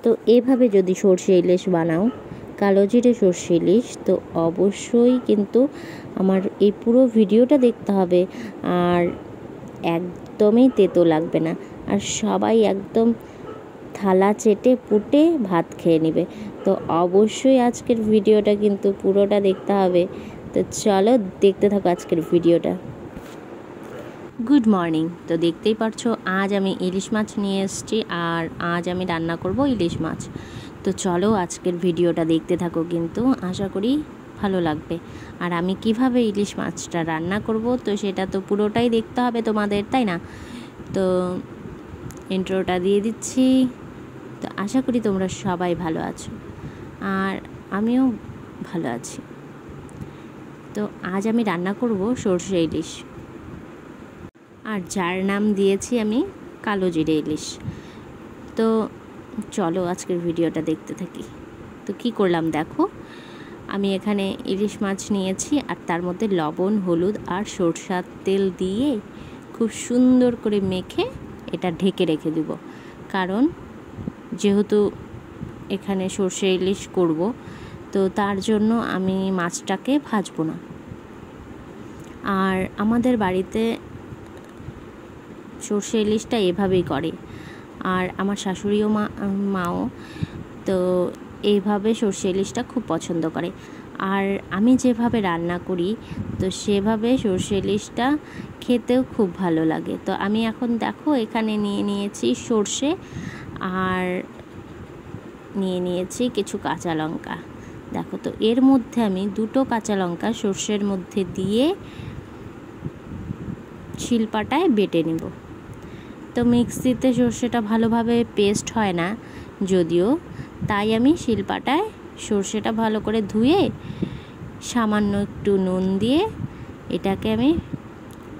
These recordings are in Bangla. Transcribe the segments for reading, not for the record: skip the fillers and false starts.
তো এভাবে যদি সর্ষে ইলিশ বানাও, কালো জিরে সর্ষে ইলিশ, তো অবশ্যই কিন্তু আমার এই পুরো ভিডিওটা দেখতে হবে। আর একদমই তেতো লাগবে না, আর সবাই একদম থালা চেটে পুটে ভাত খেয়ে নেবে। তো অবশ্যই আজকের ভিডিওটা কিন্তু পুরোটা দেখতে হবে। তো চলো দেখতে থাকো আজকের ভিডিওটা। Good morning. তো দেখতেই পারছো আজ আমি ইলিশ মাছ নিয়ে এসেছি, আর আজ আমি রান্না করব ইলিশ মাছ। তো চলো আজকের ভিডিওটা দেখতে থাকো, কিন্তু আশা করি ভালো লাগবে। আর আমি কিভাবে ইলিশ মাছটা রান্না করব, তো সেটা তো পুরোটাই দেখতে হবে তোমাদের, তাই না? তো ইন্ট্রোটা দিয়ে দিচ্ছি। তো আশা করি তোমরা সবাই ভালো আছো, আর আমিও ভালো আছি। তো আজ আমি রান্না করব সর্ষে ইলিশ, আর যার নাম দিয়েছি আমি কালো জিরে ইলিশ। তো চলো আজকের ভিডিওটা দেখতে থাকি। তো কি করলাম দেখো, আমি এখানে ইলিশ মাছ নিয়েছি, আর তার মধ্যে লবণ, হলুদ আর সরষের তেল দিয়ে খুব সুন্দর করে মেখে এটা ঢেকে রেখে দেব। কারণ যেহেতু এখানে সর্ষে ইলিশ করব, তো তার জন্য আমি মাছটাকে ভাজবো না। আর আমাদের বাড়িতে সর্ষে ইলিশটা এভাবেই করে, আর আমার শাশুড়িও মাও তো এইভাবে সর্ষে ইলিশটা খুব পছন্দ করে। আর আমি যেভাবে রান্না করি, তো সেভাবে সর্ষে ইলিশটা খেতেও খুব ভালো লাগে। তো আমি এখন দেখো এখানে নিয়ে নিয়েছি সর্ষে, আর নিয়ে নিয়েছি কিছু কাঁচা লঙ্কা। দেখো, তো এর মধ্যে আমি 2টো কাঁচা লঙ্কা সর্ষের মধ্যে দিয়ে শিলপাটায় বেটে নেব। তো মিক্সিতে সর্ষেটা ভালোভাবে পেস্ট হয় না যদিও, তাই আমি শিলপাটায় সর্ষেটা ভালো করে ধুয়ে সামান্য একটু নুন দিয়ে এটাকে আমি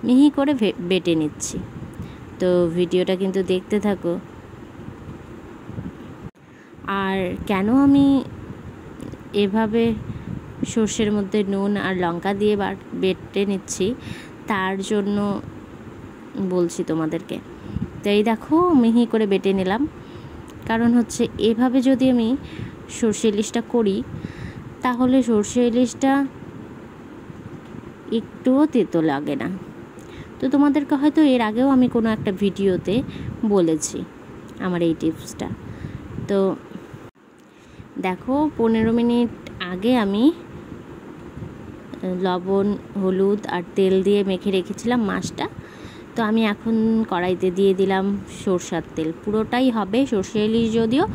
মিহি করে বেটে নিচ্ছি। তো ভিডিওটা কিন্তু দেখতে থাকো। আর কেন আমি এভাবে সর্ষের মধ্যে নুন আর লঙ্কা দিয়ে বেটে নিচ্ছি, তার জন্য বলছি তোমাদেরকে। তো এই দেখো মিহি করে বেটে নিলাম। কারণ হচ্ছে এভাবে যদি আমি সর্ষে ইলিশটা করি, তাহলে সর্ষে ইলিশটা একটুও তেতো লাগে না। তো তোমাদেরকে হয়তো এর আগেও আমি কোনো একটা ভিডিওতে বলেছি আমার এই টিপসটা। তো দেখো 15 মিনিট আগে আমি লবণ, হলুদ আর তেল দিয়ে মেখে রেখেছিলাম মাছটা। তো আমি এখন কড়াইতে দিয়ে দিলাম সরষের তেল। পুরোটাই হবে সর্ষে ইলিশ যদিও,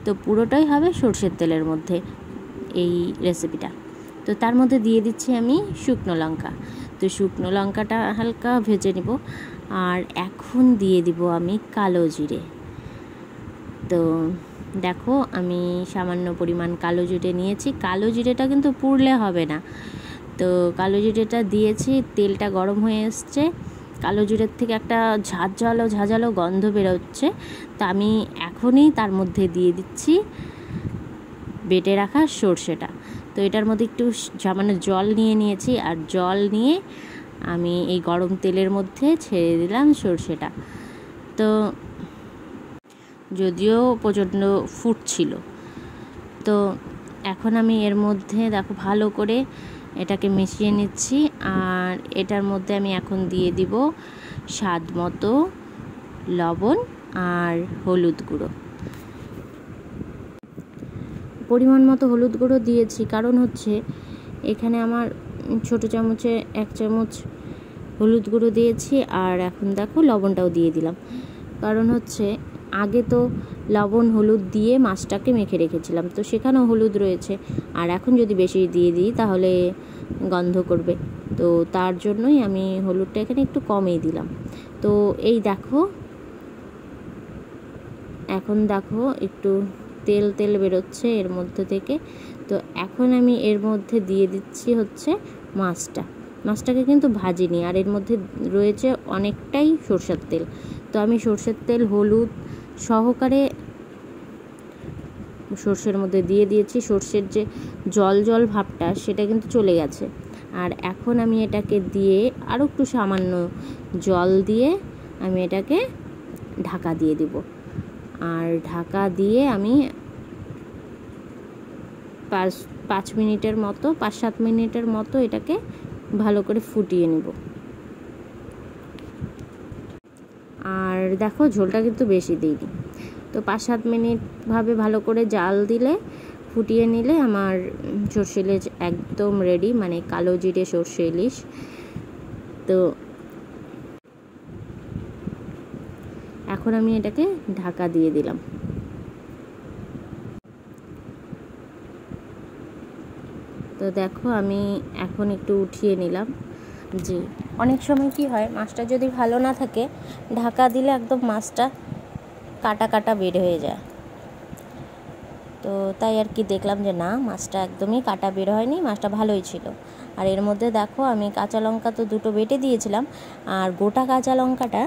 তো পুরোটাই হবে সর্ষের তেলের মধ্যে এই রেসিপিটা। তো তার মধ্যে দিয়ে দিচ্ছি আমি শুকনো লঙ্কা। তো শুকনো লঙ্কাটা হালকা ভেজে নেব। আর এখন দিয়ে দিব আমি কালো জিরে। তো দেখো আমি সামান্য পরিমাণ কালো জিরে নিয়েছি। কালো জিরেটা কিন্তু পুড়লে হবে না। তো কালো জিরেটা দিয়েছি, তেলটা গরম হয়ে এসছে, কালো জিরের থেকে একটা ঝাঁঝালো গন্ধ বেরোচ্ছে। তো আমি এখনই তার মধ্যে দিয়ে দিচ্ছি বেটে রাখা সর্ষেটা। তো এটার মধ্যে একটু সামান্য জল নিয়ে নিয়েছি, আর জল নিয়ে আমি এই গরম তেলের মধ্যে ছেড়ে দিলাম সর্ষেটা। তো যদিও প্রচণ্ড ফুটছিল, তো এখন আমি এর মধ্যে দেখো ভালো করে এটাকে মিশিয়ে নিচ্ছি। আর এটার মধ্যে আমি এখন দিয়ে দিব স্বাদ মতো লবণ আর হলুদ গুঁড়ো। পরিমাণ মতো হলুদ গুঁড়ো দিয়েছি, কারণ হচ্ছে এখানে আমার ছোটো চামচে 1 চামচ হলুদ গুঁড়ো দিয়েছি। আর এখন দেখো লবণটাও দিয়ে দিলাম, কারণ হচ্ছে আগে তো লবণ হলুদ দিয়ে মাছটাকে মেখে রেখেছিলাম, তো সেখানেও হলুদ রয়েছে। আর এখন যদি বেশি দিয়ে দিই তাহলে গন্ধ করবে, তো তার জন্যই আমি হলুদটা এখানে একটু কমই দিলাম। তো এই দেখো এখন দেখো একটু তেল তেল বেরোচ্ছে এর মধ্যে থেকে। তো এখন আমি এর মধ্যে দিয়ে দিচ্ছি হচ্ছে মাছটাকে কিন্তু ভাজিনি, আর এর মধ্যে রয়েছে অনেকটাই সরষের তেল। তো আমি সরষের তেল হলুদ সহকারে সর্ষের মধ্যে দিয়ে দিয়েছি। সর্ষের যে জল ভাবটা সেটা কিন্তু চলে গেছে। আর এখন আমি এটাকে দিয়ে আরও একটু সামান্য জল দিয়ে আমি এটাকে ঢাকা দিয়ে দেব। আর ঢাকা দিয়ে আমি 5 মিনিটের মতো 5-7 মিনিটের মতো এটাকে ভালো করে ফুটিয়ে নেব। আর দেখো ঝোলটা কিন্তু বেশি দিইনি, তো 5-7 মিনিট ভাবে ভালো করে জাল দিলে ফুটিয়ে নিলে আমার সর্ষে ইলিশ একদম রেডি, মানে কালো জিরে সর্ষে ইলিশ। তো এখন আমি এটাকে ঢাকা দিয়ে দিলাম। তো দেখো আমি এখন একটু উঠিয়ে নিলাম। যে অনেক সময় কি হয়, মাছটা যদি ভালো না থাকে ঢাকা দিলে একদম মাছটা কাটা কাটা বের হয়ে যায়। তো তাই আর কি দেখলাম যে না, মাছটা একদমই কাটা বের হয়নি, মাছটা ভালোই ছিল। আর এর মধ্যে দেখো আমি কাঁচা লঙ্কা তো 2টো বেটে দিয়েছিলাম, আর গোটা কাঁচা লঙ্কাটা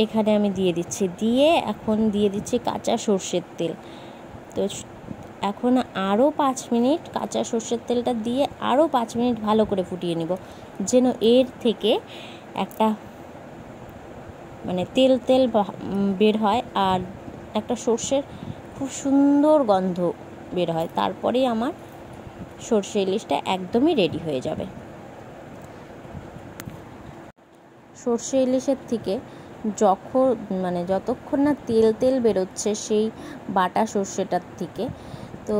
এখানে আমি দিয়ে দিচ্ছি, দিয়ে এখন দিয়ে দিচ্ছি কাঁচা সর্ষের তেল। তো এখন আরও 5 মিনিট কাঁচা সর্ষের তেলটা দিয়ে আরও 5 মিনিট ভালো করে ফুটিয়ে নিব, যেন এর থেকে একটা মানে তেল তেল বের হয় আর একটা সর্ষের খুব সুন্দর গন্ধ বের হয়। তারপরেই আমার সর্ষে ইলিশটা একদমই রেডি হয়ে যাবে। সর্ষে ইলিশের থেকে যতক্ষণ না তেল তেল বেরোচ্ছে সেই বাটা সর্ষেটার থেকে, তো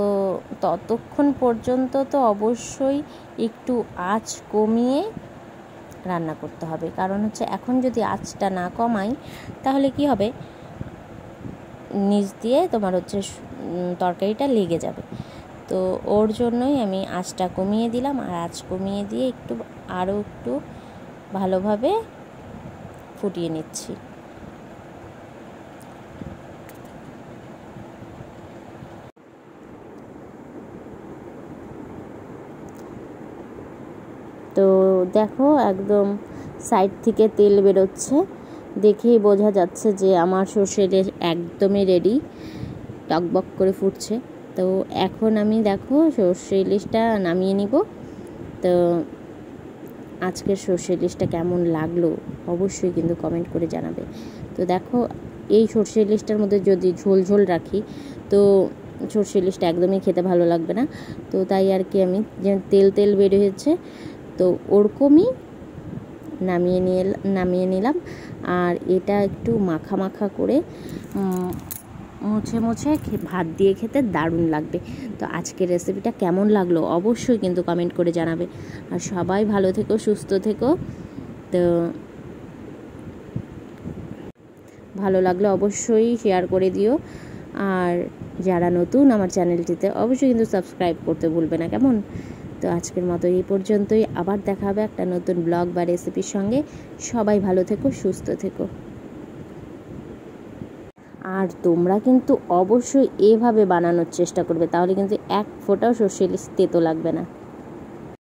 ততক্ষণ পর্যন্ত তো অবশ্যই একটু আঁচ কমিয়ে রান্না করতে হবে। কারণ হচ্ছে এখন যদি আঁচটা না কমাই তাহলে কি হবে, নিচ দিয়ে তোমার হচ্ছে তরকারিটা লেগে যাবে। তো ওর জন্যই আমি আঁচটা কমিয়ে দিলাম, আর আঁচ কমিয়ে দিয়ে আরও একটু ভালোভাবে ফুটিয়ে নিচ্ছি। তো দেখো একদম সাইড থেকে তেল বেরোচ্ছে, দেখেই বোঝা যাচ্ছে যে আমার সর্ষে ইলিশ একদমই রেডি, টকবক করে ফুটছে। তো এখন আমি দেখো সর্ষে ইলিশটা নামিয়ে নিব। তো আজকের সর্ষে ইলিশটা কেমন লাগলো অবশ্যই কিন্তু কমেন্ট করে জানাবে। তো দেখো এই সর্ষে ইলিশটার মধ্যে যদি ঝোল ঝোল রাখি তো সর্ষে ইলিশটা একদমই খেতে ভালো লাগবে না। তো তাই আর কি আমি যে তেল তেল বের হয়েছে তো ওরকমই নামিয়ে নিলাম। আর এটা একটু মাখা মাখা করে মুছে মুছে ভাত দিয়ে খেতে দারুণ লাগবে। তো আজকের রেসিপিটা কেমন লাগলো অবশ্যই কিন্তু কমেন্ট করে জানাবে। আর সবাই ভালো থেকো, সুস্থ থেকো। তো ভালো লাগলে অবশ্যই শেয়ার করে দিও, আর যারা নতুন আমার চ্যানেলটিতে অবশ্যই কিন্তু সাবস্ক্রাইব করতে ভুলবে না, কেমন? তো আজকের মতো এই পর্যন্তই, আবার দেখা হবে একটা নতুন ব্লগ বা রেসিপির সঙ্গে। সবাই ভালো থেকো, সুস্থ থেকো। আর তোমরা কিন্তু অবশ্যই এভাবে বানানোর চেষ্টা করবে, তাহলে কিন্তু এক ফোঁটাও সর্ষে ইলিশ তেতো লাগবে না।